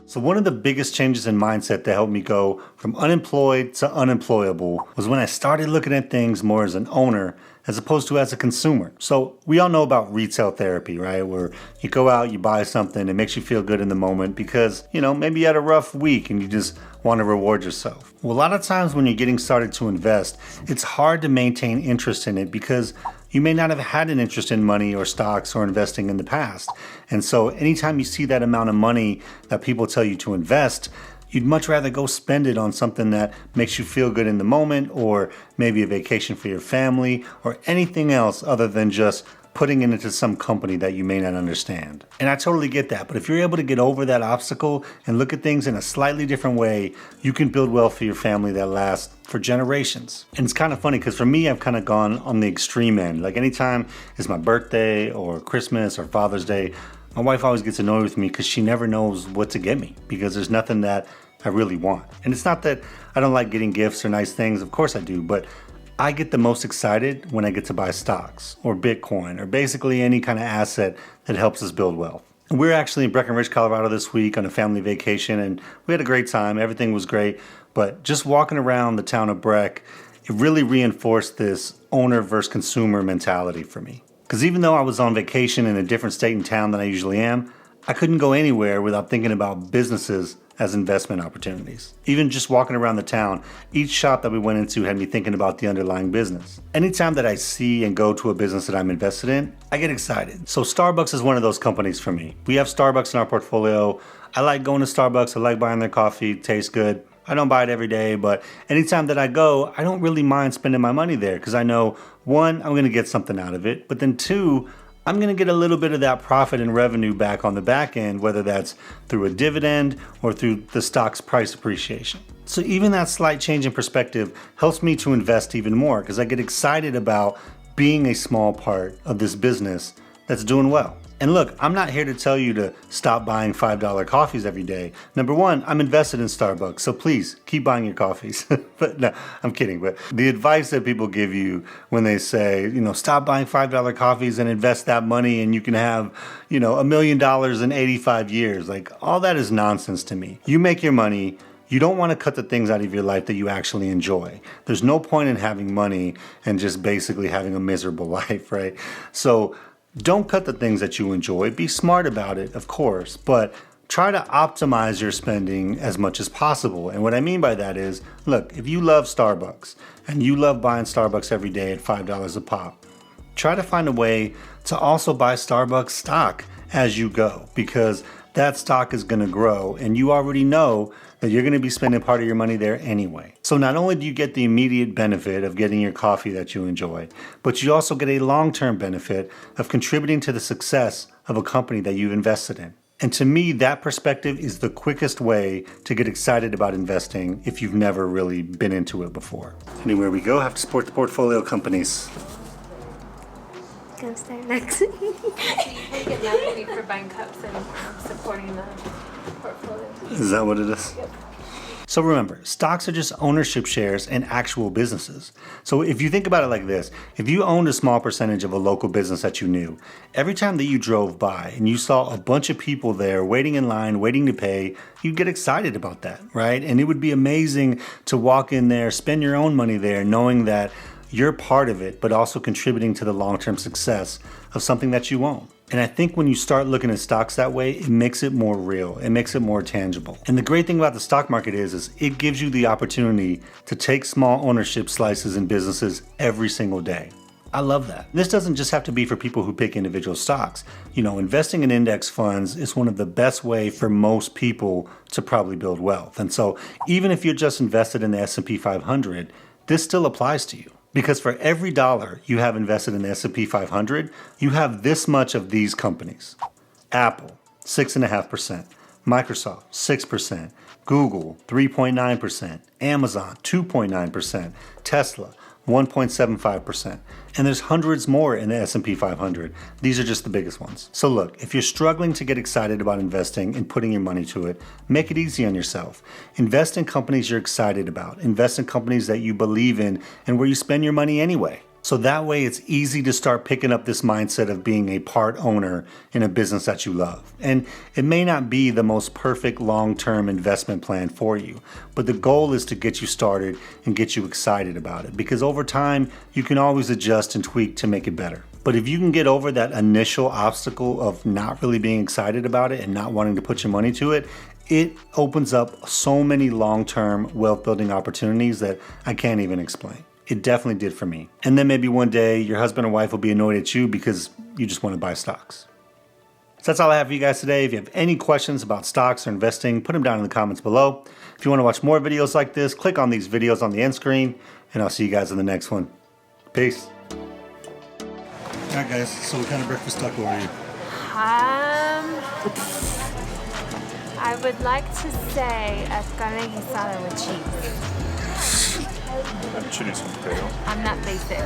So one of the biggest changes in mindset that helped me go from unemployed to unemployable was when I started looking at things more as an owner as opposed to as a consumer. So we all know about retail therapy, right? Where you go out, you buy something, it makes you feel good in the moment because, maybe you had a rough week and you just want to reward yourself. Well, a lot of times when you're getting started to invest, it's hard to maintain interest in it because you may not have had an interest in money or stocks or investing in the past. And so anytime you see that amount of money that people tell you to invest, you'd much rather go spend it on something that makes you feel good in the moment, or maybe a vacation for your family, or anything else other than just putting it into some company that you may not understand. And I totally get that, but if you're able to get over that obstacle and look at things in a slightly different way, you can build wealth for your family that lasts for generations. And it's kind of funny because for me, I've kind of gone on the extreme end. Like anytime it's my birthday or Christmas or Father's Day, my wife always gets annoyed with me because she never knows what to get me because there's nothing that I really want. And it's not that I don't like getting gifts or nice things, of course I do, but I get the most excited when I get to buy stocks or Bitcoin or basically any kind of asset that helps us build wealth. And we're actually in Breckenridge, Colorado this week on a family vacation, and we had a great time. Everything was great, but just walking around the town of Breck, it really reinforced this owner versus consumer mentality for me. Because even though I was on vacation in a different state and town than I usually am, I couldn't go anywhere without thinking about businesses as investment opportunities. Even just walking around the town, each shop that we went into had me thinking about the underlying business. Anytime that I see and go to a business that I'm invested in, I get excited. So Starbucks is one of those companies for me. We have Starbucks in our portfolio. I like going to Starbucks. I like buying their coffee. It tastes good. I don't buy it every day, but anytime that I go, I don't really mind spending my money there because I know, one, I'm going to get something out of it, but then two, I'm going to get a little bit of that profit and revenue back on the back end, whether that's through a dividend or through the stock's price appreciation. So even that slight change in perspective helps me to invest even more because I get excited about being a small part of this business that's doing well. And look, I'm not here to tell you to stop buying $5 coffees every day. Number one, I'm invested in Starbucks, so please keep buying your coffees. But no, I'm kidding. But the advice that people give you when they say, stop buying $5 coffees and invest that money and you can have, $1 million in 85 years. Like all that is nonsense to me. You make your money. You don't want to cut the things out of your life that you actually enjoy. There's no point in having money and just basically having a miserable life, right? So don't cut the things that you enjoy. Be smart about it, of course, but try to optimize your spending as much as possible. And what I mean by that is, look, if you love Starbucks and you love buying Starbucks every day at $5 a pop, try to find a way to also buy Starbucks stock as you go because that stock is going to grow and you already know that you're going to be spending part of your money there anyway. So not only do you get the immediate benefit of getting your coffee that you enjoy, but you also get a long-term benefit of contributing to the success of a company that you've invested in. And to me, that perspective is the quickest way to get excited about investing if you've never really been into it before. Anywhere we go, have to support the portfolio companies. Gonna start next. So you get mad at me for buying cups and supporting the portfolio. Is that what it is? Yep. So remember, stocks are just ownership shares in actual businesses. So if you think about it like this, if you owned a small percentage of a local business that you knew, every time that you drove by and you saw a bunch of people there waiting in line, waiting to pay, you'd get excited about that, right? And it would be amazing to walk in there, spend your own money there, knowing that you're part of it, but also contributing to the long-term success of something that you own. And I think when you start looking at stocks that way, it makes it more real. It makes it more tangible. And the great thing about the stock market is it gives you the opportunity to take small ownership slices in businesses every single day. I love that. This doesn't just have to be for people who pick individual stocks. Investing in index funds is one of the best way for most people to probably build wealth. And so even if you're just invested in the S&P 500, this still applies to you. Because for every dollar you have invested in the S&P 500, you have this much of these companies. Apple, 6.5%. Microsoft, 6%. Google, 3.9%. Amazon, 2.9%. Tesla, 1.75%. And there's hundreds more in the S&P 500. These are just the biggest ones. So look, if you're struggling to get excited about investing and putting your money to it, make it easy on yourself. Invest in companies you're excited about. Invest in companies that you believe in and where you spend your money anyway. So that way it's easy to start picking up this mindset of being a part owner in a business that you love. And it may not be the most perfect long-term investment plan for you, but the goal is to get you started and get you excited about it, because over time you can always adjust and tweak to make it better. But if you can get over that initial obstacle of not really being excited about it and not wanting to put your money to it, it opens up so many long-term wealth building opportunities that I can't even explain. It definitely did for me. And then maybe one day your husband or wife will be annoyed at you because you just want to buy stocks. So that's all I have for you guys today. If you have any questions about stocks or investing, put them down in the comments below. If you want to watch more videos like this, click on these videos on the end screen, and I'll see you guys in the next one. Peace. All right, guys, so what kind of breakfast taco are you? I would like to say a carne guisada with cheese. Chili's potato. I'm not basic.